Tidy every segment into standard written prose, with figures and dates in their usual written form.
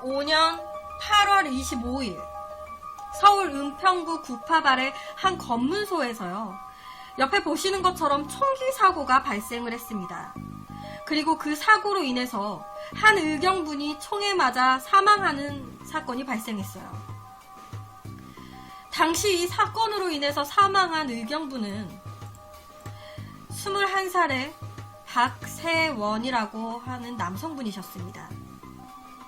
2015년 8월 25일 서울 은평구 구팝 아래 한 검문소에서요. 옆에 보시는 것처럼 총기 사고가 발생을 했습니다. 그리고 그 사고로 인해서 한 의경분이 총에 맞아 사망하는 사건이 발생했어요. 당시 이 사건으로 인해서 사망한 의경분은 21살의 박세원이라고 하는 남성분이셨습니다.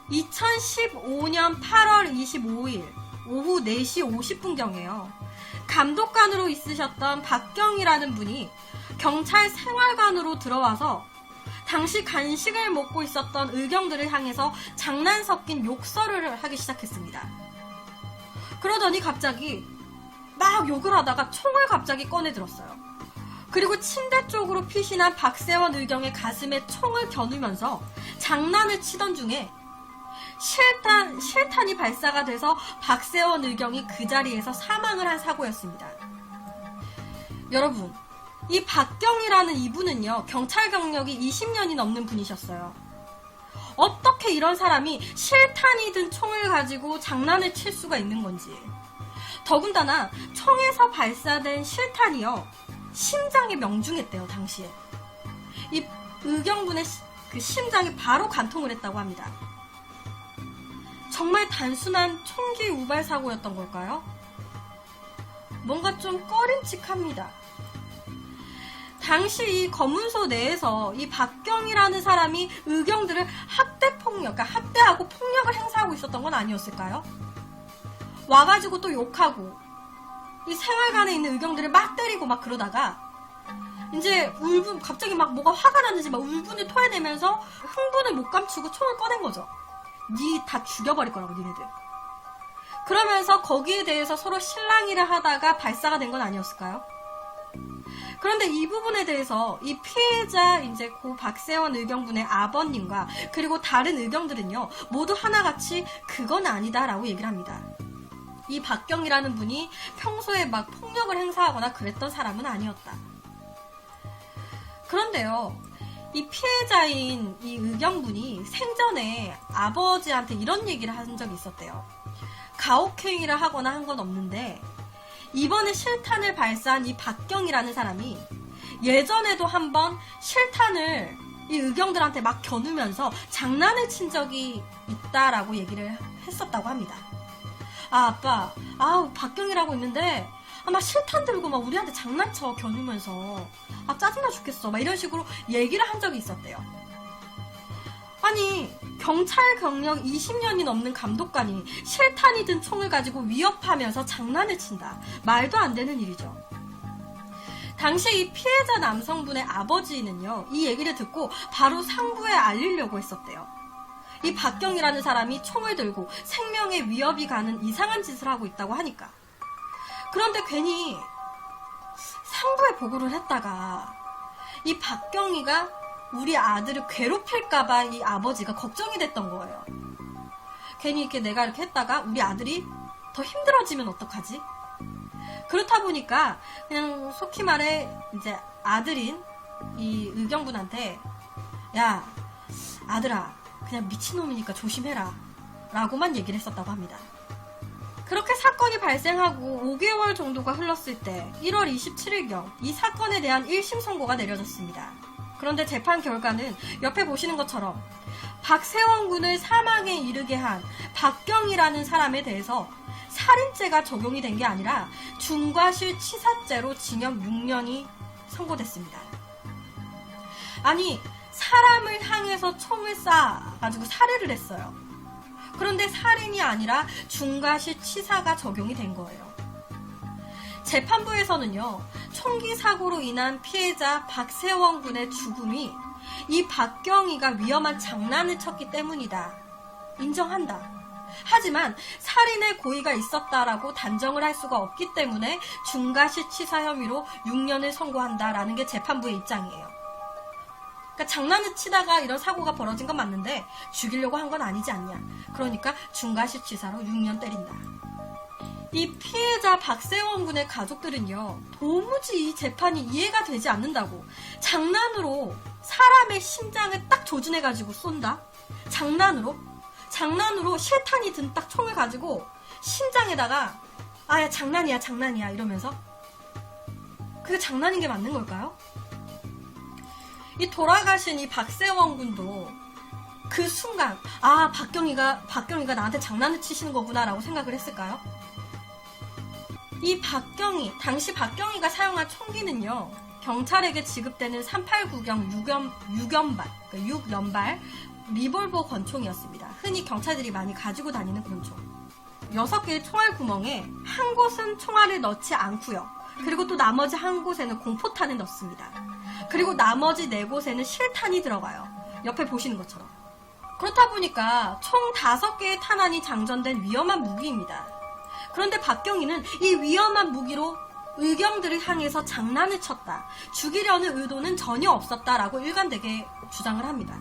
2015년 8월 25일 오후 4시 50분경에요. 감독관으로 있으셨던 박경이라는 분이 경찰 생활관으로 들어와서 당시 간식을 먹고 있었던 의경들을 향해서 장난 섞인 욕설을 하기 시작했습니다. 그러더니 갑자기 막 욕을 하다가 총을 갑자기 꺼내 들었어요. 그리고 침대 쪽으로 피신한 박세원 의경의 가슴에 총을 겨누면서 장난을 치던 중에 실탄이 발사가 돼서 박세원 의경이 그 자리에서 사망을 한 사고였습니다. 여러분, 이 박경이라는 이분은요, 경찰 경력이 20년이 넘는 분이셨어요. 어떻게 이런 사람이 실탄이 든 총을 가지고 장난을 칠 수가 있는 건지. 더군다나 총에서 발사된 실탄이요, 심장에 명중했대요, 당시에. 이 의경분의 그 심장이 바로 간통을 했다고 합니다. 정말 단순한 총기 우발 사고였던 걸까요? 뭔가 좀 꺼림칙합니다. 당시 이 검문소 내에서 이 박경이라는 사람이 의경들을 그러니까 학대하고 폭력을 행사하고 있었던 건 아니었을까요? 와가지고 또 욕하고 이 생활관에 있는 의경들을 막 때리고 막 그러다가 이제 갑자기 막 뭐가 화가 났는지 막 울분을 토해내면서 흥분을 못 감추고 총을 꺼낸 거죠. 니 다 죽여버릴 거라고, 니네들. 그러면서 거기에 대해서 서로 실랑이를 하다가 발사가 된 건 아니었을까요? 그런데 이 부분에 대해서 이 피해자 이제 고 박세원 의경분의 아버님과 그리고 다른 의경들은요, 모두 하나같이 그건 아니다라고 얘기를 합니다. 이 박경이라는 분이 평소에 막 폭력을 행사하거나 그랬던 사람은 아니었다. 그런데요, 이 피해자인 이 의경분이 생전에 아버지한테 이런 얘기를 한 적이 있었대요. 가혹행위를 하거나 한 건 없는데 이번에 실탄을 발사한 이 박경이라는 사람이 예전에도 한번 실탄을 이 의경들한테 막 겨누면서 장난을 친 적이 있다라고 얘기를 했었다고 합니다. 아빠, 박경이라고 있는데 막 실탄 들고 막 우리한테 장난쳐 겨누면서 짜증나 죽겠어 막 이런 식으로 얘기를 한 적이 있었대요. 아니, 경찰 경력 20년이 넘는 감독관이 실탄이 든 총을 가지고 위협하면서 장난을 친다. 말도 안 되는 일이죠. 당시 이 피해자 남성분의 아버지는요, 이 얘기를 듣고 바로 상부에 알리려고 했었대요. 이 박경이라는 사람이 총을 들고 생명에 위협이 가는 이상한 짓을 하고 있다고 하니까. 그런데 괜히 상부에 보고를 했다가 이 박경이가 우리 아들을 괴롭힐까봐 이 아버지가 걱정이 됐던 거예요. 괜히 이렇게 내가 이렇게 했다가 우리 아들이 더 힘들어지면 어떡하지? 그렇다 보니까 그냥 속히 말해 이제 아들인 이 의경분한테 야, 아들아, 그냥 미친놈이니까 조심해라 라고만 얘기를 했었다고 합니다. 그렇게 사건이 발생하고 5개월 정도가 흘렀을 때 1월 27일경 이 사건에 대한 1심 선고가 내려졌습니다. 그런데 재판 결과는 옆에 보시는 것처럼 박세원 군을 사망에 이르게 한 박경이라는 사람에 대해서 살인죄가 적용이 된 게 아니라 중과실치사죄로 징역 6년이 선고됐습니다. 아니, 사람을 향해서 총을 쏴가지고 살해를 했어요. 그런데 살인이 아니라 중과실치사가 적용이 된 거예요. 재판부에서는요, 총기 사고로 인한 피해자 박세원 군의 죽음이 이 박경이가 위험한 장난을 쳤기 때문이다. 인정한다. 하지만 살인의 고의가 있었다라고 단정을 할 수가 없기 때문에 중과실치사 혐의로 6년을 선고한다라는 게 재판부의 입장이에요. 그러니까 장난을 치다가 이런 사고가 벌어진 건 맞는데 죽이려고 한 건 아니지 않냐. 그러니까 중과실치사로 6년 때린다. 이 피해자 박세원 군의 가족들은요, 도무지 이 재판이 이해가 되지 않는다고. 장난으로 사람의 심장을 딱 조준해가지고 쏜다? 장난으로? 장난으로 실탄이 든 딱 총을 가지고 심장에다가 야 장난이야 장난이야 이러면서 그게 장난인 게 맞는 걸까요? 이 돌아가신 이 박세원 군도 그 순간 박경희가 나한테 장난을 치시는 거구나 라고 생각을 했을까요? 이 당시 박경희가 사용한 총기는요, 경찰에게 지급되는 389경 6연발 리볼버 권총이었습니다. 흔히 경찰들이 많이 가지고 다니는 권총. 6개의 총알 구멍에 한 곳은 총알을 넣지 않고요. 그리고 또 나머지 한 곳에는 공포탄을 넣습니다. 그리고 나머지 4곳에는 실탄이 들어가요. 옆에 보시는 것처럼. 그렇다 보니까 총 5개의 탄환이 장전된 위험한 무기입니다. 그런데 박경희는 이 위험한 무기로 의경들을 향해서 장난을 쳤다. 죽이려는 의도는 전혀 없었다라고 일관되게 주장을 합니다.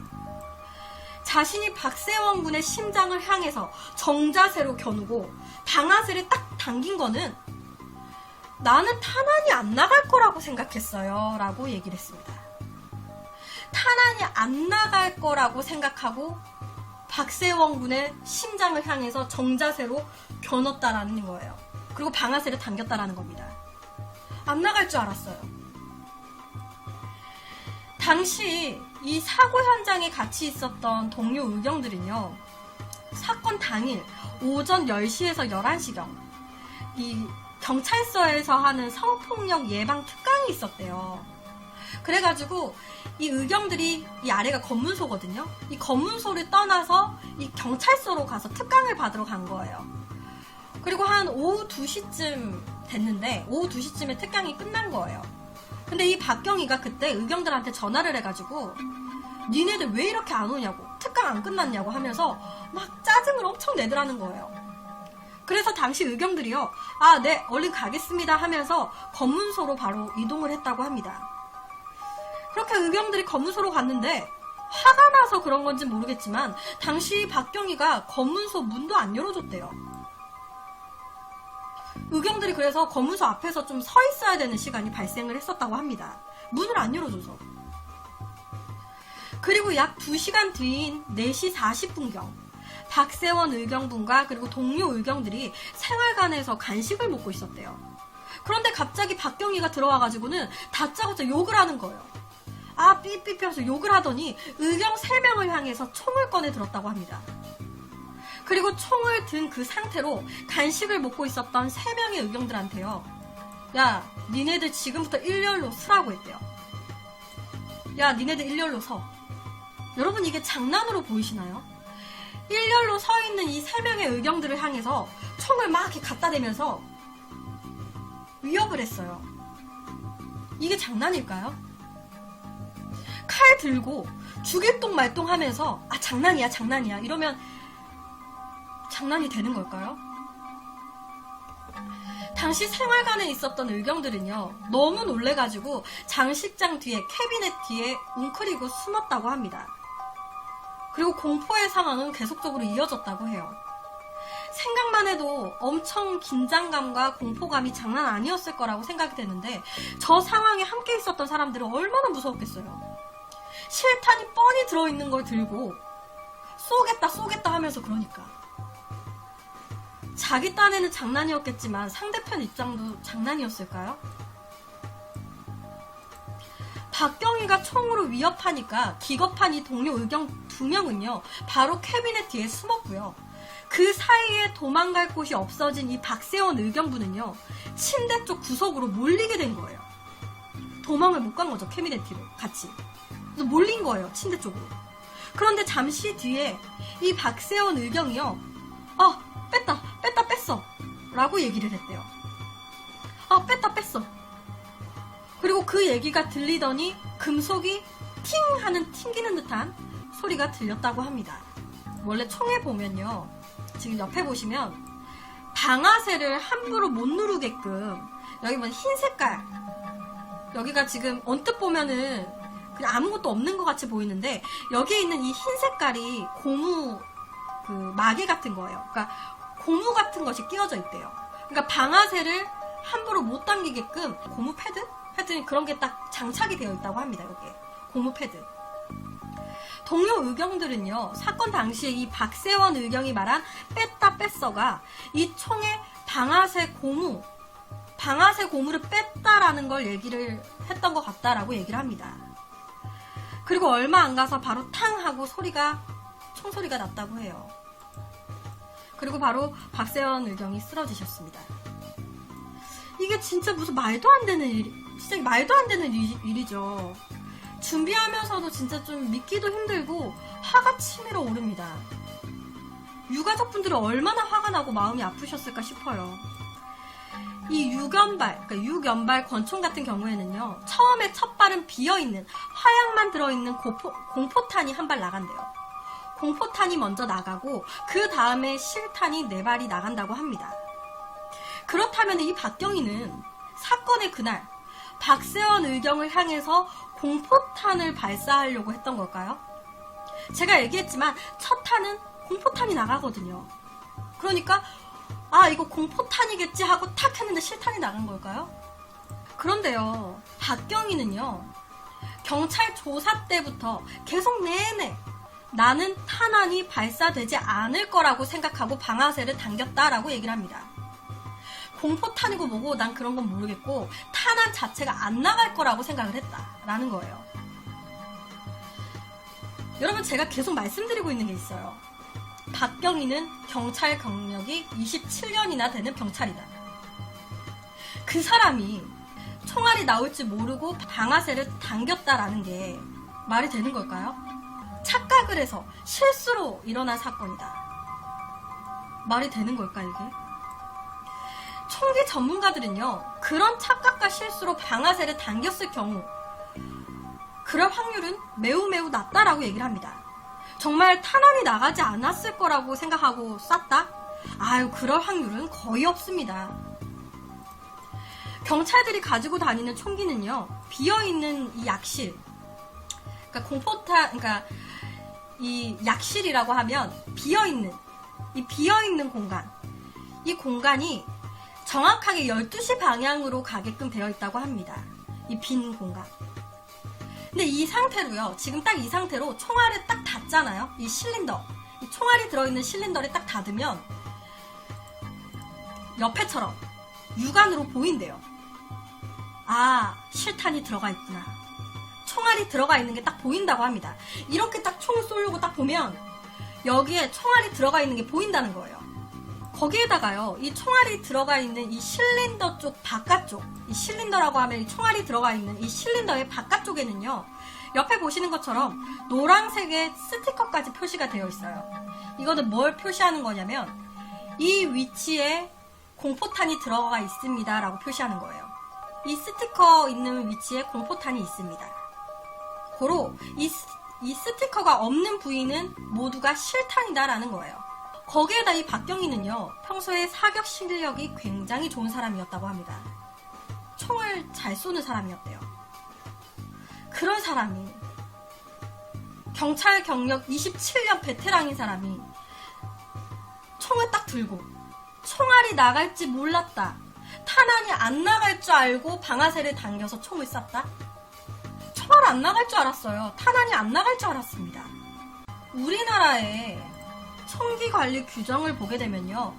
자신이 박세원 군의 심장을 향해서 정자세로 겨누고 방아쇠를 딱 당긴 거는 나는 탄환이 안 나갈 거라고 생각했어요 라고 얘기를 했습니다. 탄환이 안 나갈 거라고 생각하고 박세원 군의 심장을 향해서 정자세로 겨눴다라는 거예요. 그리고 방아쇠를 당겼다라는 겁니다. 안 나갈 줄 알았어요. 당시 이 사고 현장에 같이 있었던 동료 의경들은요, 사건 당일 오전 10시에서 11시경 이 경찰서에서 하는 성폭력 예방 특강이 있었대요. 그래가지고 이 의경들이, 이 아래가 검문소거든요. 이 검문소를 떠나서 이 경찰서로 가서 특강을 받으러 간 거예요. 그리고 한 오후 2시쯤 됐는데 오후 2시쯤에 특강이 끝난 거예요. 근데 이 박경희가 그때 의경들한테 전화를 해가지고 니네들 왜 이렇게 안 오냐고, 특강 안 끝났냐고 하면서 막 짜증을 엄청 내더라는 거예요. 그래서 당시 의경들이요, 네, 얼른 가겠습니다 하면서 검문소로 바로 이동을 했다고 합니다. 그렇게 의경들이 검문소로 갔는데 화가 나서 그런 건지 모르겠지만 당시 박경희가 검문소 문도 안 열어줬대요. 의경들이 그래서 검문소 앞에서 좀 서 있어야 되는 시간이 발생을 했었다고 합니다. 문을 안 열어줘서. 그리고 약 2시간 뒤인 4시 40분경 박세원 의경분과 그리고 동료 의경들이 생활관에서 간식을 먹고 있었대요. 그런데 갑자기 박경희가 들어와가지고는 다짜고짜 욕을 하는 거예요. 삐삐삐하면서 욕을 하더니 의경 3명을 향해서 총을 꺼내 들었다고 합니다. 그리고 총을 든 그 상태로 간식을 먹고 있었던 3명의 의경들한테요, 야, 니네들 지금부터 일렬로 서라고 했대요. 야, 니네들 일렬로 서. 여러분, 이게 장난으로 보이시나요? 일렬로 서 있는 이 3명의 의경들을 향해서 총을 막 이렇게 갖다 대면서 위협을 했어요. 이게 장난일까요? 칼 들고 죽일 똥 말똥 하면서 장난이야 장난이야 이러면 장난이 되는 걸까요? 당시 생활관에 있었던 의경들은요, 너무 놀래가지고 장식장 뒤에, 캐비넷 뒤에 웅크리고 숨었다고 합니다. 그리고 공포의 상황은 계속적으로 이어졌다고 해요. 생각만 해도 엄청 긴장감과 공포감이 장난 아니었을 거라고 생각이 되는데 저 상황에 함께 있었던 사람들은 얼마나 무서웠겠어요. 실탄이 뻔히 들어있는 걸 들고 쏘겠다 하면서 그러니까. 자기 딴에는 장난이었겠지만 상대편 입장도 장난이었을까요? 박경희가 총으로 위협하니까 기겁한 이 동료 의경 2명은요 바로 캐비넷 뒤에 숨었고요. 그 사이에 도망갈 곳이 없어진 이 박세원 의경부는요 침대 쪽 구석으로 몰리게 된 거예요. 도망을 못 간 거죠. 캐비넷 뒤로 같이. 그래서 몰린 거예요. 침대 쪽으로. 그런데 잠시 뒤에 이 박세원 의경이요, 뺐어 라고 얘기를 했대요. 뺐어. 그리고 그 얘기가 들리더니 금속이 팅 하는 튕기는 듯한 소리가 들렸다고 합니다. 원래 총에 보면요, 지금 옆에 보시면 방아쇠를 함부로 못 누르게끔 여기 보면 흰 색깔, 여기가 지금 언뜻 보면은 그냥 아무것도 없는 것 같이 보이는데 여기에 있는 이 흰 색깔이 고무 그 마개 같은 거예요. 그러니까 고무 같은 것이 끼워져 있대요. 그러니까 방아쇠를 함부로 못 당기게끔 고무 패드? 하여튼 그런 게 딱 장착이 되어 있다고 합니다. 여기에 고무 패드. 동료 의경들은요, 사건 당시에 이 박세원 의경이 말한 뺐다 뺐어가 이 총의 방아쇠 고무를 뺐다라는 걸 얘기를 했던 것 같다라고 얘기를 합니다. 그리고 얼마 안 가서 바로 탕 하고 총소리가 났다고 해요. 그리고 바로 박세원 의경이 쓰러지셨습니다. 이게 진짜 무슨 말도 안 되는 일이죠. 준비하면서도 진짜 좀 믿기도 힘들고 화가 치밀어 오릅니다. 유가족분들은 얼마나 화가 나고 마음이 아프셨을까 싶어요. 이 육연발 권총 같은 경우에는요, 처음에 첫 발은 비어있는 화약만 들어있는 공포탄이 한 발 나간대요. 공포탄이 먼저 나가고 그 다음에 실탄이 4발이 나간다고 합니다. 그렇다면 이 박경희는 사건의 그날 박세원 의경을 향해서 공포탄을 발사하려고 했던 걸까요? 제가 얘기했지만 첫 탄은 공포탄이 나가거든요. 그러니까 이거 공포탄이겠지 하고 탁 했는데 실탄이 나간 걸까요? 그런데요, 박경희는요, 경찰 조사 때부터 계속 내내 나는 탄환이 발사되지 않을 거라고 생각하고 방아쇠를 당겼다라고 얘기를 합니다. 공포탄이고 뭐고 난 그런 건 모르겠고 탄환 자체가 안 나갈 거라고 생각을 했다라는 거예요. 여러분, 제가 계속 말씀드리고 있는 게 있어요. 박경희는 경찰 경력이 27년이나 되는 경찰이다. 그 사람이 총알이 나올지 모르고 방아쇠를 당겼다라는 게 말이 되는 걸까요? 착각을 해서 실수로 일어난 사건이다. 말이 되는 걸까 이게? 총기 전문가들은요, 그런 착각과 실수로 방아쇠를 당겼을 경우 그럴 확률은 매우 낮다라고 얘기를 합니다. 정말 탄환이 나가지 않았을 거라고 생각하고 쐈다? 그럴 확률은 거의 없습니다. 경찰들이 가지고 다니는 총기는요, 비어있는 이 약실, 이 약실이라고 하면 비어있는 공간, 이 공간이 정확하게 12시 방향으로 가게끔 되어 있다고 합니다. 이 빈 공간. 근데 이 상태로요, 지금 딱 이 상태로 총알을 딱 닫잖아요. 이 총알이 들어있는 실린더를 딱 닫으면 옆에처럼 육안으로 보인대요. 실탄이 들어가 있구나. 총알이 들어가 있는 게 딱 보인다고 합니다. 이렇게 딱 총을 쏘려고 딱 보면 여기에 총알이 들어가 있는 게 보인다는 거예요. 거기에다가요, 이 총알이 들어가 있는 이 실린더 쪽 바깥쪽, 이 실린더라고 하면 이 총알이 들어가 있는 이 실린더의 바깥쪽에는요, 옆에 보시는 것처럼 노란색의 스티커까지 표시가 되어 있어요. 이거는 뭘 표시하는 거냐면 이 위치에 공포탄이 들어가 있습니다 라고 표시하는 거예요. 이 스티커 있는 위치에 공포탄이 있습니다. 고로 이 스티커가 없는 부위는 모두가 실탄이다 라는 거예요. 거기에다 이 박경희는요, 평소에 사격 실력이 굉장히 좋은 사람이었다고 합니다. 총을 잘 쏘는 사람이었대요. 그런 사람이, 경찰 경력 27년 베테랑인 사람이 총을 딱 들고 총알이 나갈지 몰랐다, 탄환이 안 나갈 줄 알고 방아쇠를 당겨서 총을 쐈다? 총알 안 나갈 줄 알았어요. 탄환이 안 나갈 줄 알았습니다. 우리나라의 총기 관리 규정을 보게 되면요,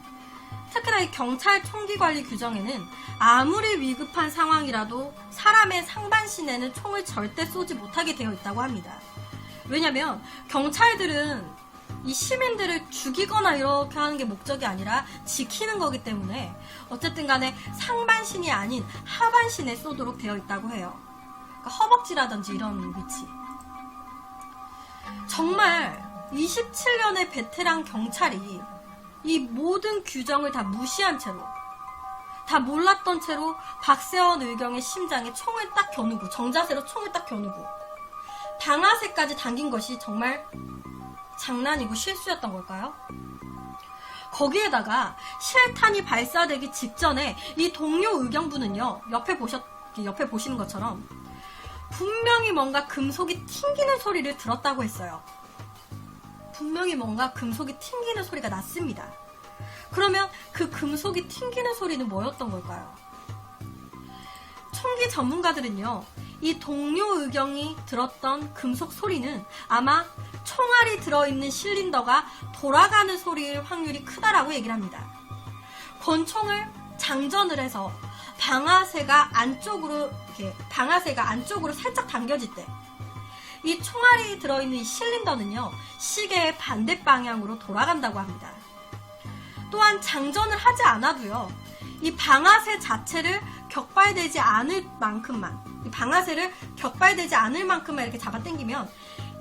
특히나 이 경찰 총기 관리 규정에는 아무리 위급한 상황이라도 사람의 상반신에는 총을 절대 쏘지 못하게 되어 있다고 합니다. 왜냐면 경찰들은 이 시민들을 죽이거나 이렇게 하는 게 목적이 아니라 지키는 거기 때문에 어쨌든 간에 상반신이 아닌 하반신에 쏘도록 되어 있다고 해요. 그러니까 허벅지라든지 이런 위치. 정말 27년의 베테랑 경찰이 이 모든 규정을 다 무시한 채로, 다 몰랐던 채로 박세원 의경의 심장에 총을 딱 겨누고, 정자세로 총을 딱 겨누고 방아쇠까지 당긴 것이 정말 장난이고 실수였던 걸까요? 거기에다가 실탄이 발사되기 직전에 이 동료 의경부는요, 옆에 보시는 것처럼 분명히 뭔가 금속이 튕기는 소리를 들었다고 했어요. 분명히 뭔가 금속이 튕기는 소리가 났습니다. 그러면 그 금속이 튕기는 소리는 뭐였던 걸까요? 총기 전문가들은요, 이 동료 의경이 들었던 금속 소리는 아마 총알이 들어있는 실린더가 돌아가는 소리일 확률이 크다라고 얘기를 합니다. 권총을 장전을 해서 방아쇠가 안쪽으로 살짝 당겨질 때 이 총알이 들어있는 실린더는요, 시계의 반대 방향으로 돌아간다고 합니다. 또한 장전을 하지 않아도요, 이 방아쇠 자체를 격발되지 않을 만큼만, 이렇게 잡아당기면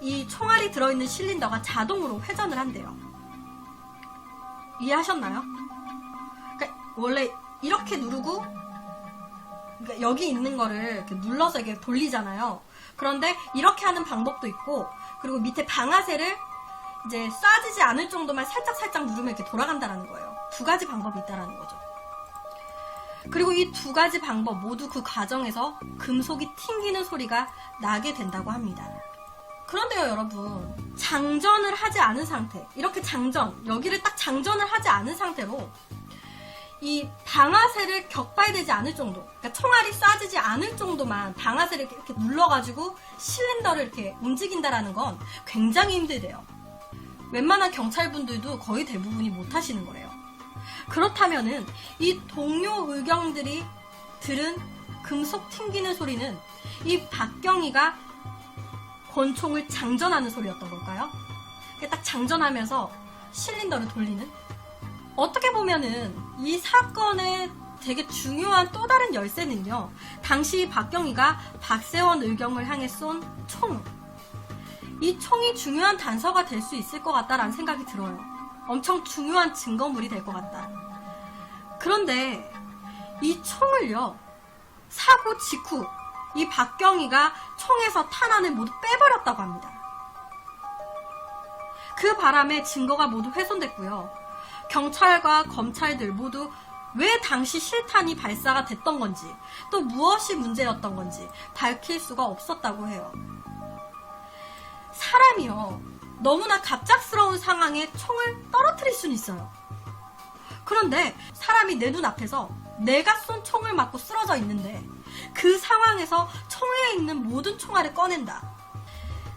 이 총알이 들어있는 실린더가 자동으로 회전을 한대요. 이해하셨나요? 그러니까 원래 이렇게 누르고, 그러니까 여기 있는 거를 이렇게 눌러서 이렇게 돌리잖아요. 그런데 이렇게 하는 방법도 있고, 그리고 밑에 방아쇠를 이제 쏴지지 않을 정도만 살짝 누르면 이렇게 돌아간다라는 거예요. 두 가지 방법이 있다라는 거죠. 그리고 이 두 가지 방법 모두 그 과정에서 금속이 튕기는 소리가 나게 된다고 합니다. 그런데요, 여러분, 장전을 하지 않은 상태, 이렇게 여기를 딱 장전을 하지 않은 상태로 이 방아쇠를 격발되지 않을 정도, 그러니까 총알이 쏴지지 않을 정도만 방아쇠를 이렇게 눌러가지고 실린더를 이렇게 움직인다라는 건 굉장히 힘들대요. 웬만한 경찰분들도 거의 대부분이 못하시는 거래요. 그렇다면은 이 동료 의경들이 들은 금속 튕기는 소리는 이 박경희가 권총을 장전하는 소리였던 걸까요? 딱 장전하면서 실린더를 돌리는? 어떻게 보면은 이 사건의 되게 중요한 또 다른 열쇠는요, 당시 박경희가 박세원 의경을 향해 쏜 총, 이 총이 중요한 단서가 될 수 있을 것 같다라는 생각이 들어요. 엄청 중요한 증거물이 될 것 같다. 그런데 이 총을요, 사고 직후 이 박경희가 총에서 탄환을 모두 빼버렸다고 합니다. 그 바람에 증거가 모두 훼손됐고요. 경찰과 검찰들 모두 왜 당시 실탄이 발사가 됐던 건지, 또 무엇이 문제였던 건지 밝힐 수가 없었다고 해요. 사람이요, 너무나 갑작스러운 상황에 총을 떨어뜨릴 수는 있어요. 그런데 사람이 내 눈앞에서 내가 쏜 총을 맞고 쓰러져 있는데 그 상황에서 총에 있는 모든 총알을 꺼낸다.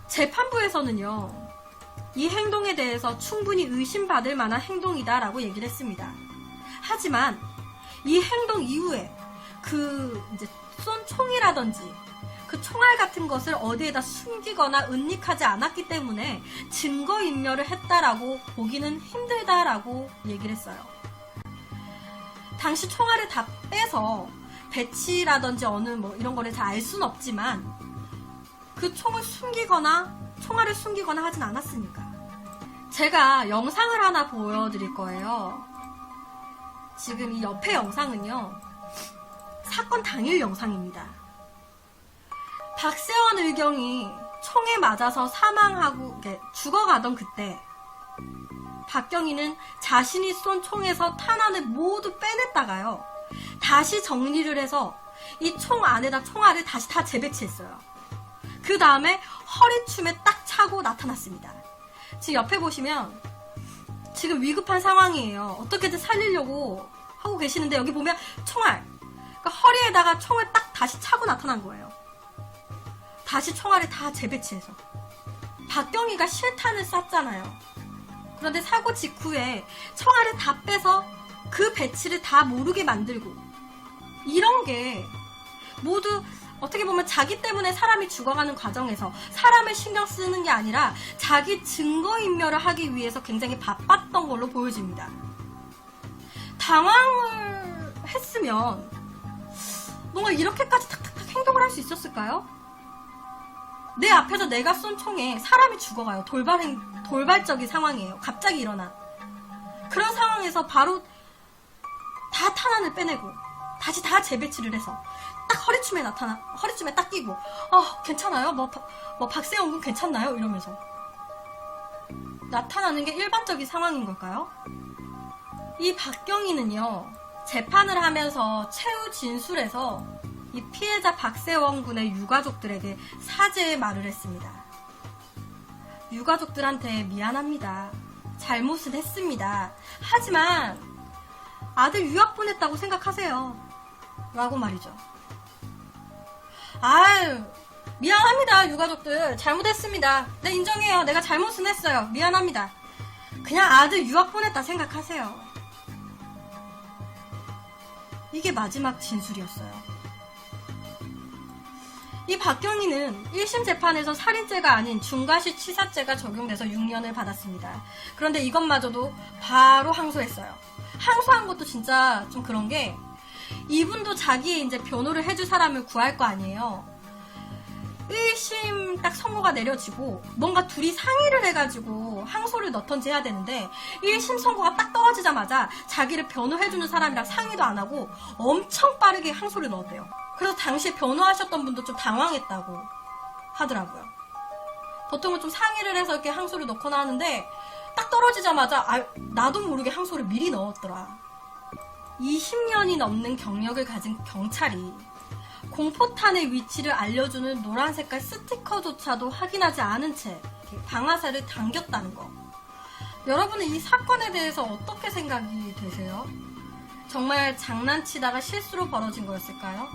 재판부에서는요, 이 행동에 대해서 충분히 의심받을 만한 행동이다라고 얘기를 했습니다. 하지만 이 행동 이후에 이제 쏜 총이라든지 그 총알 같은 것을 어디에다 숨기거나 은닉하지 않았기 때문에 증거인멸을 했다라고 보기는 힘들다라고 얘기를 했어요. 당시 총알을 다 빼서 배치라든지 이런 거를 잘 알 수는 없지만 그 총알을 숨기거나 하진 않았으니까. 제가 영상을 하나 보여드릴 거예요. 지금 이 옆에 영상은요, 사건 당일 영상입니다. 박세원 의경이 총에 맞아서 사망하고 죽어가던 그때 박경희는 자신이 쏜 총에서 탄환을 모두 빼냈다가요, 다시 정리를 해서 이 총 안에다 총알을 다시 다 재배치했어요. 그 다음에 허리춤에 딱 차고 나타났습니다. 지금 옆에 보시면 지금 위급한 상황이에요. 어떻게든 살리려고 하고 계시는데 여기 보면 총알, 그러니까 허리에다가 총을 딱 다시 차고 나타난 거예요. 다시 총알을 다 재배치해서. 박경희가 실탄을 쐈잖아요. 그런데 사고 직후에 총알을 다 빼서 그 배치를 다 모르게 만들고, 이런 게 모두 어떻게 보면 자기 때문에 사람이 죽어가는 과정에서 사람을 신경 쓰는 게 아니라 자기 증거인멸을 하기 위해서 굉장히 바빴던 걸로 보여집니다. 당황을 했으면 뭔가 이렇게까지 탁탁탁 행동을 할 수 있었을까요? 내 앞에서 내가 쏜 총에 사람이 죽어가요. 돌발적인 상황이에요. 갑자기 일어난. 그런 상황에서 바로 다 탄환을 빼내고 다시 다 재배치를 해서 딱 허리춤에 딱 끼고, 괜찮아요? 박세원 군 괜찮나요? 이러면서 나타나는 게 일반적인 상황인 걸까요? 이 박경희는요, 재판을 하면서 최후 진술에서 이 피해자 박세원 군의 유가족들에게 사죄의 말을 했습니다. 유가족들한테 미안합니다. 잘못은 했습니다. 하지만 아들 유학 보냈다고 생각하세요. 라고 말이죠. 아유, 미안합니다, 유가족들. 잘못했습니다. 네, 인정해요. 내가 잘못은 했어요. 미안합니다. 그냥 아들 유학 보냈다 생각하세요. 이게 마지막 진술이었어요. 이 박경희는 1심 재판에서 살인죄가 아닌 중과실치사죄가 적용돼서 6년을 받았습니다. 그런데 이것마저도 바로 항소했어요. 항소한 것도 진짜 좀 그런 게, 이분도 자기의 이제 변호를 해줄 사람을 구할 거 아니에요. 1심 딱 선고가 내려지고 뭔가 둘이 상의를 해가지고 항소를 넣던지 해야 되는데, 1심 선고가 딱 떨어지자마자 자기를 변호해주는 사람이랑 상의도 안 하고 엄청 빠르게 항소를 넣었대요. 그래서 당시에 변호하셨던 분도 좀 당황했다고 하더라고요. 보통은 좀 상의를 해서 이렇게 항소를 넣거나 하는데, 딱 떨어지자마자 나도 모르게 항소를 미리 넣었더라. 20년이 넘는 경력을 가진 경찰이 공포탄의 위치를 알려주는 노란 색깔 스티커조차도 확인하지 않은 채 방아쇠를 당겼다는 거. 여러분은 이 사건에 대해서 어떻게 생각이 되세요? 정말 장난치다가 실수로 벌어진 거였을까요?